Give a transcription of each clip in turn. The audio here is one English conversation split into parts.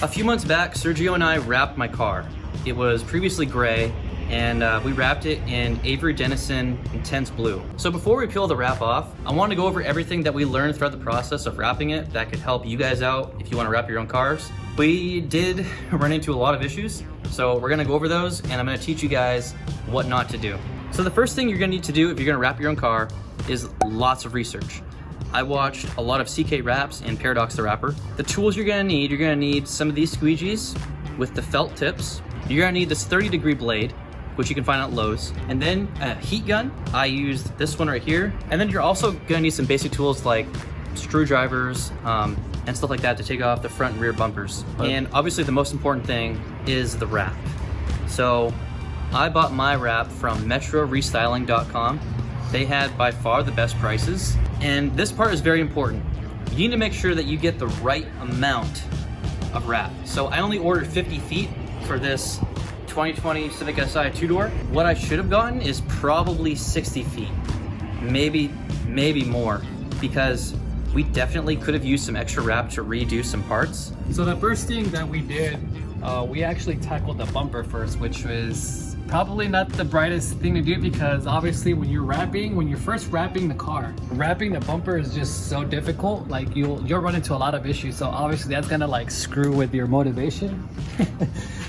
A few months back, Sergio and I wrapped my car. It was previously gray, and we wrapped it in Avery Dennison Intense Blue. So before we peel the wrap off, I want to go over everything that we learned throughout the process of wrapping it that could help you guys out if you want to wrap your own cars. We did run into a lot of issues, so we're gonna go over those, and I'm gonna teach you guys what not to do. So the first thing you're gonna need to do if you're gonna wrap your own car is lots of research. I watched a lot of CK Wraps and Paradox the Wrapper. The tools you're gonna need some of these squeegees with the felt tips. You're gonna need this 30-degree blade, which you can find at Lowe's. And then a heat gun. I used this one right here. And then you're also gonna need some basic tools like screwdrivers and stuff like that to take off the front and rear bumpers. And obviously the most important thing is the wrap. So I bought my wrap from metrorestyling.com. They had by far the best prices. And this part is very important. You need to make sure that you get the right amount of wrap. So I only ordered 50 feet for this 2020 Civic Si two-door. What I should have gotten is probably 60 feet, maybe more, because we definitely could have used some extra wrap to redo some parts. So the first thing that we did, we actually tackled the bumper first, which was probably not the brightest thing to do because obviously when you're first wrapping the car, wrapping the bumper is just so difficult. Like you'll run into a lot of issues. So obviously that's gonna like screw with your motivation.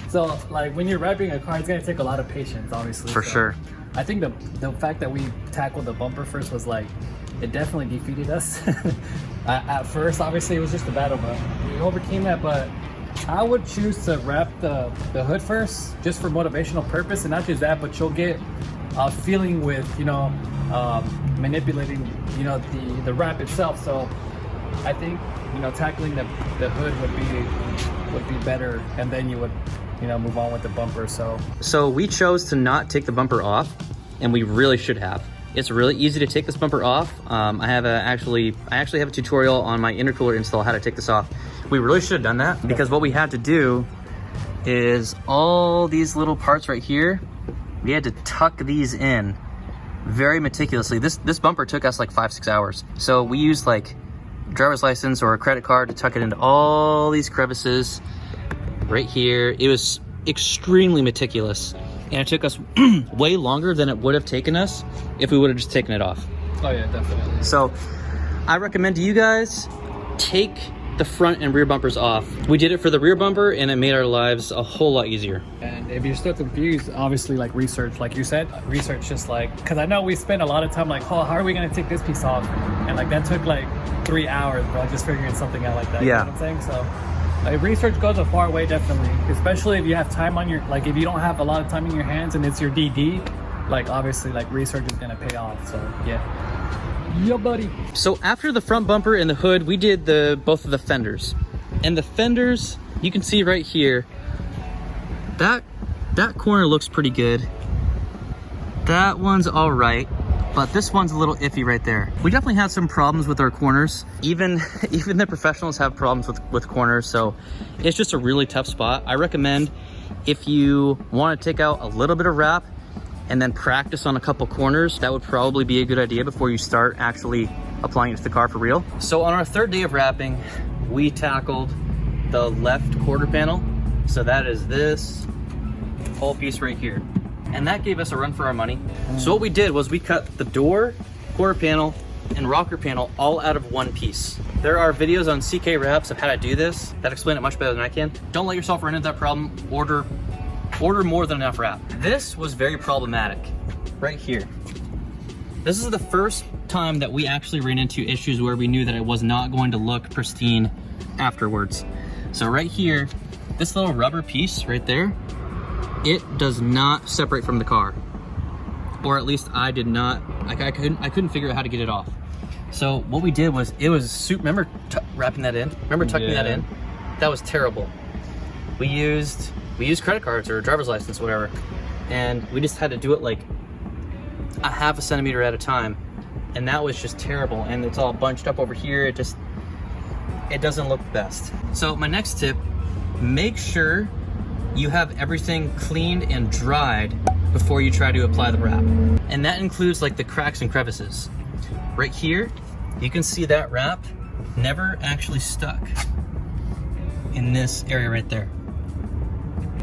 So like when you're wrapping a car, it's gonna take a lot of patience, obviously. For sure. I think the fact that we tackled the bumper first was like, it definitely defeated us. At first, obviously it was just a battle, but we overcame that. But I would choose to wrap the hood first, just for motivational purpose, and not just that, but you'll get a feeling with, manipulating, the wrap itself. So I think, tackling the hood would be better, and then you would, move on with the bumper. So we chose to not take the bumper off, and we really should have. It's really easy to take this bumper off. I actually have a tutorial on my intercooler install how to take this off. We really should have done that because what we had to do is all these little parts right here, we had to tuck these in very meticulously. This bumper took us like 5-6 hours. So we used like driver's license or a credit card to tuck it into all these crevices right here. It was extremely meticulous. And it took us way longer than it would have taken us if we would have just taken it off. Oh yeah, definitely. So I recommend to you guys, take the front and rear bumpers off. We did it for the rear bumper and it made our lives a whole lot easier. And if you're still confused, obviously like research, like you said, research just like, because I know we spent a lot of time like, oh, how are we gonna take this piece off? And like that took like 3 hours, bro, just figuring something out like that. Yeah. You know what I'm saying? So like, research goes a far way, definitely, especially if you have time on your, like if you don't have a lot of time in your hands and it's your DD, like obviously like research is gonna pay off. So yeah, buddy. So after the front bumper and the hood, we did both of the fenders. And the fenders, you can see right here, that corner looks pretty good. That one's all right, but this one's a little iffy right there. We definitely had some problems with our corners. Even the professionals have problems with corners, so it's just a really tough spot. I recommend if you want to take out a little bit of wrap and then practice on a couple corners, that would probably be a good idea before you start actually applying it to the car for real. So on our third day of wrapping, we tackled the left quarter panel. So that is this whole piece right here. And that gave us a run for our money. So what we did was we cut the door, quarter panel, and rocker panel all out of one piece. There are videos on CK Wraps of how to do this that explain it much better than I can. Don't let yourself run into that problem. Order more than enough wrap. This was very problematic right here. This is the first time that we actually ran into issues where we knew that it was not going to look pristine afterwards. So right here, this little rubber piece right there, it does not separate from the car. Or at least I did not, I couldn't figure out how to get it off. So what we did was, remember wrapping that in? Remember tucking that in? That was terrible. We used credit cards or a driver's license, whatever, and we just had to do it like a ½ centimeter at a time, and that was just terrible. And it's all bunched up over here. It doesn't look best. So my next tip, make sure you have everything cleaned and dried before you try to apply the wrap. And that includes like the cracks and crevices. Right here, you can see that wrap never actually stuck. in this area right there.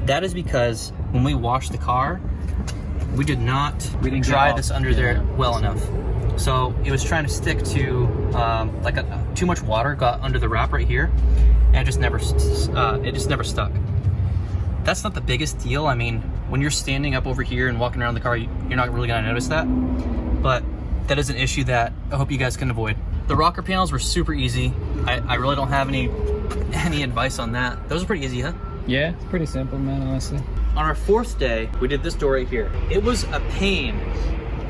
That is because when we washed the car, we didn't get dry all- this under there well enough. So it was trying to stick to too much water got under the wrap right here, and it just never stuck. That's not the biggest deal. I mean, when you're standing up over here and walking around the car, you're not really gonna notice that. But that is an issue that I hope you guys can avoid. The rocker panels were super easy. I really don't have any advice on that. Those are pretty easy, huh? Yeah, it's pretty simple, man, honestly. On our 4th day, we did this door right here. It was a pain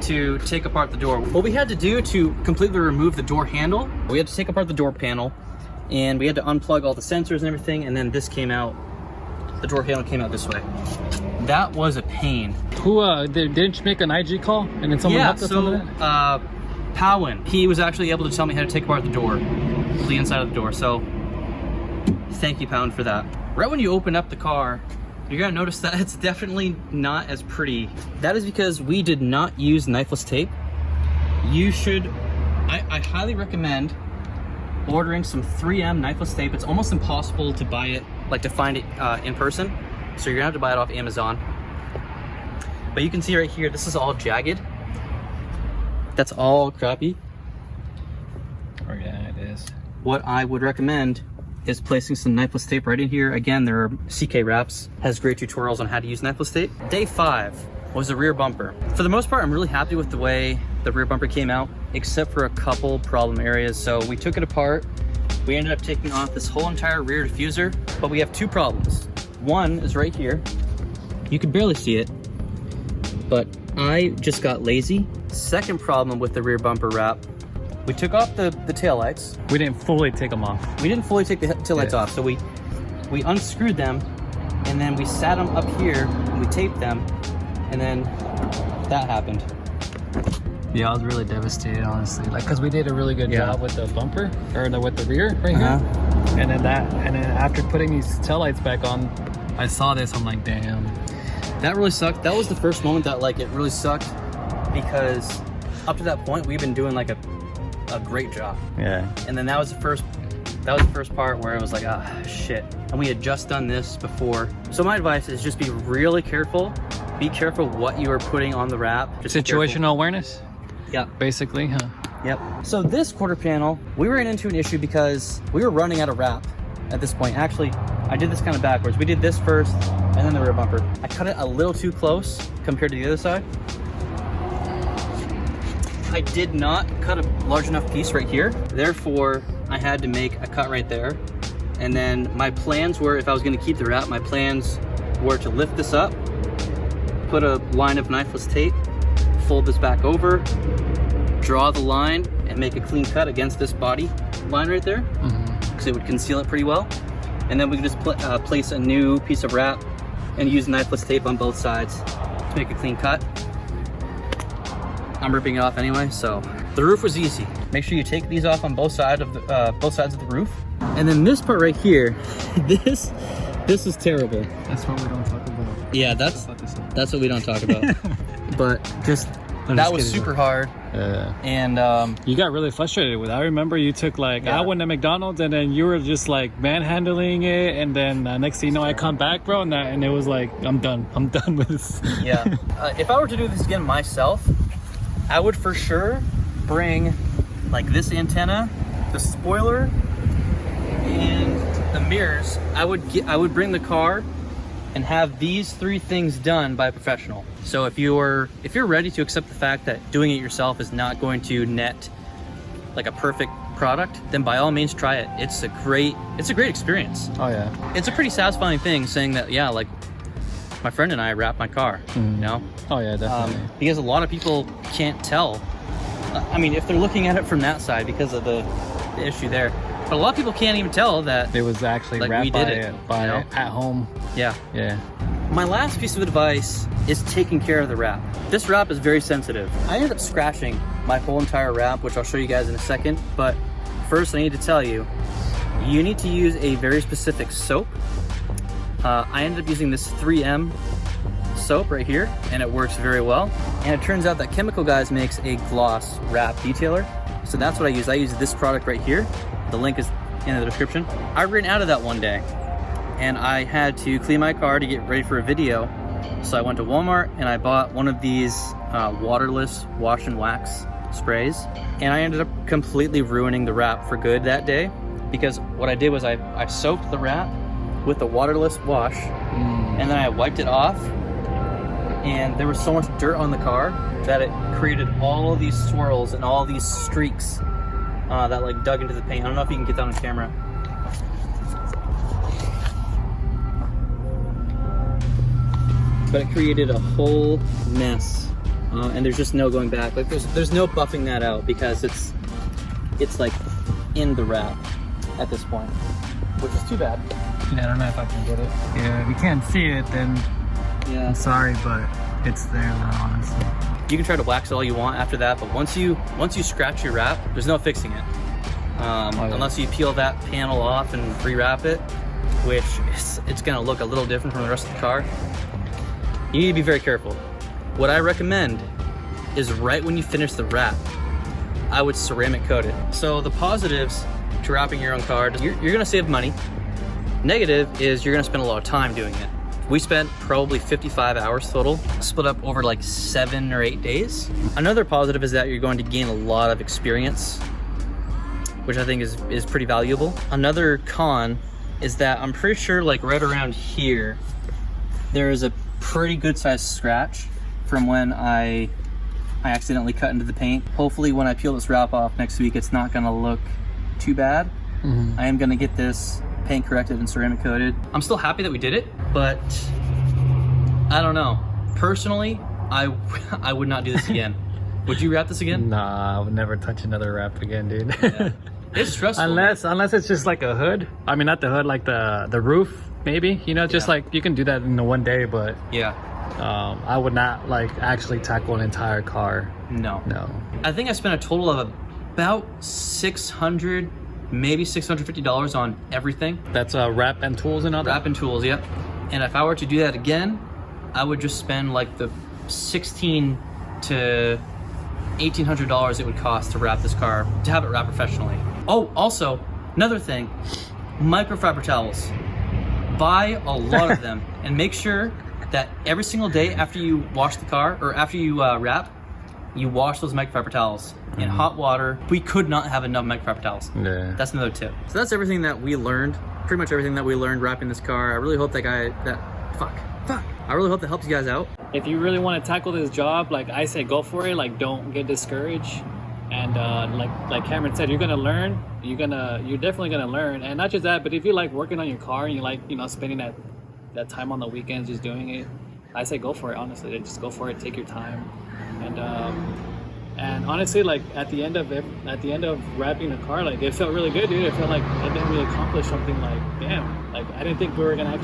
to take apart the door. What we had to do to completely remove the door handle, we had to take apart the door panel, and we had to unplug all the sensors and everything, and then this came out, the door handle came out this way. That was a pain. Who, didn't you make an IG call? And then someone helped us on that? Powen, he was actually able to tell me how to take apart the door, the inside of the door, so thank you, Powen, for that. Right when you open up the car, you're gonna notice that it's definitely not as pretty. That is because we did not use knifeless tape. You should, I highly recommend ordering some 3M knifeless tape. It's almost impossible to buy it, like to find it in person. So you're gonna have to buy it off Amazon. But you can see right here, this is all jagged. That's all crappy. Oh yeah, it is. What I would recommend is placing some knifeless tape right in here. Again, there are CK Wraps, has great tutorials on how to use knifeless tape. Day 5 was the rear bumper. For the most part, I'm really happy with the way the rear bumper came out, except for a couple problem areas. So we took it apart. We ended up taking off this whole entire rear diffuser, but we have 2 problems. One is right here. You can barely see it, but I just got lazy. Second problem with the rear bumper wrap, we took off the taillights. We didn't fully take them off. We didn't fully take the taillights Yeah. off, so we unscrewed them, and then we sat them up here, and we taped them, and then that happened. Yeah, I was really devastated, honestly. Like, cause we did a really good Yeah. job with the bumper, or with the rear right here. And then after putting these taillights back on, I saw this, I'm like, damn. That really sucked. That was the first moment that like it really sucked, because up to that point we've been doing like a great job, Yeah. and then that was the first part where it was like, ah, shit. And we had just done this before. So my advice is just be really careful. Be careful what you are putting on the wrap. Just be careful. Situational awareness, Yeah. basically, huh? Yep. So this quarter panel, we ran into an issue because we were running out of wrap at this point. Actually, I did this kind of backwards. We did this first and then the rear bumper. I cut it a little too close compared to the other side. I did not cut a large enough piece right here. Therefore, I had to make a cut right there. And then my plans were, if I was gonna keep the wrap, my plans were to lift this up, put a line of knifeless tape, fold this back over, draw the line, and make a clean cut against this body line right there, because it would conceal it pretty well. And then we can just place a new piece of wrap and use knifeless tape on both sides to make a clean cut. I'm ripping it off anyway, so the roof was easy. Make sure you take these off on both sides of the roof. And then this part right here, this is terrible. That's what we don't talk about. Yeah, that's what we don't talk about. But just that was super hard. And you got really frustrated with it. I remember you took like, Yeah. I went to McDonald's and then you were just like manhandling it, and then next thing you know, I come back, bro, and it was like, I'm done with this. yeah, if I were to do this again myself, I would for sure bring like this antenna, the spoiler, and the mirrors. I would bring the car and have these 3 things done by a professional. So if you're ready to accept the fact that doing it yourself is not going to net like a perfect product, then by all means try it. It's a great experience. Oh yeah. It's a pretty satisfying thing saying that, yeah, like my friend and I wrapped my car, you know? Oh yeah, definitely. Because a lot of people can't tell. I mean, if they're looking at it from that side because of the issue there, but a lot of people can't even tell that. It was actually like, wrapped we did it, you know? at home. Yeah. Yeah. My last piece of advice is taking care of the wrap. This wrap is very sensitive. I ended up scratching my whole entire wrap, which I'll show you guys in a second. But first I need to tell you, you need to use a very specific soap. I ended up using this 3M soap right here, and it works very well. And it turns out that Chemical Guys makes a gloss wrap detailer. So that's what I use. I use this product right here. The link is in the description. I ran out of that one day. and I had to clean my car to get ready for a video. So I went to Walmart and I bought one of these waterless wash and wax sprays, and I ended up completely ruining the wrap for good that day, because what I did was I soaked the wrap with the waterless wash, and then I wiped it off, and there was so much dirt on the car that it created all these swirls and all these streaks that like dug into the paint. I don't know if you can get that on camera. But it created a whole mess, and there's just no going back. Like there's no buffing that out, because it's like in the wrap at this point, which is too bad. Yeah, I don't know if I can get it. Yeah, if you can't see it, then Yeah. I'm sorry, but it's there now, honestly. You can try to wax it all you want after that, but once you scratch your wrap, there's no fixing it. Unless you peel that panel off and rewrap it, which it's gonna look a little different from the rest of the car. You need to be very careful. What I recommend is right when you finish the wrap, I would ceramic coat it. So the positives to wrapping your own car, you're gonna save money. Negative is you're gonna spend a lot of time doing it. We spent probably 55 hours total, split up over like 7 or 8 days. Another positive is that you're going to gain a lot of experience, which I think is pretty valuable. Another con is that I'm pretty sure like right around here, there is a pretty good sized scratch from when I accidentally cut into the paint. Hopefully when I peel this wrap off next week, it's not gonna look too bad. I am gonna get this paint corrected and ceramic coated. I'm still happy that we did it, but I don't know. Personally, I would not do this again. Would you wrap this again? Nah, I would never touch another wrap again, dude. Yeah. It's stressful. Unless it's just like a hood. I mean, not the hood, like the roof, maybe. You know, just like you can do that in the one day, but Yeah. I would not like actually tackle an entire car. No. No. I think I spent a total of about $600, maybe $650 on everything. That's wrap and tools and all that? Wrap and tools, yep. And if I were to do that again, I would just spend like the $1,600 to $1,800 it would cost to wrap this car, to have it wrapped professionally. Oh, also, another thing, microfiber towels. Buy a lot of them and make sure that every single day after you wash the car, or after you wrap, you wash those microfiber towels in hot water. We could not have enough microfiber towels. Yeah. That's another tip. So that's everything that we learned, pretty much everything that we learned wrapping this car. I really hope I really hope that helps you guys out. If you really want to tackle this job, like I say, go for it. Like, don't get discouraged. And like Cameron said, you're gonna learn. You're definitely gonna learn. And not just that, but if you like working on your car and you like, you know, spending that time on the weekends just doing it, I say go for it. Honestly, just go for it. Take your time. And honestly, like at the end of wrapping the car, like it felt really good, dude. It felt like I didn't really accomplish something. Like, damn, like I didn't think we were gonna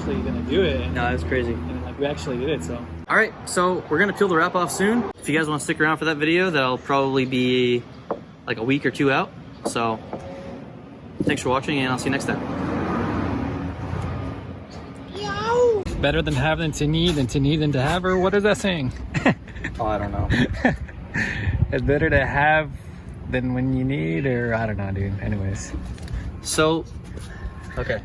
do it. And, No, that's crazy. and like we actually did it. So. All right, so we're gonna peel the wrap off soon. If you guys want to stick around for that video, that'll probably be like a week or 2 out. So thanks for watching, and I'll see you next time. Better than have than to need than to have, or what is that saying? Oh, I don't know. It's better to have than when you need, or I don't know, dude. Anyways. So, okay.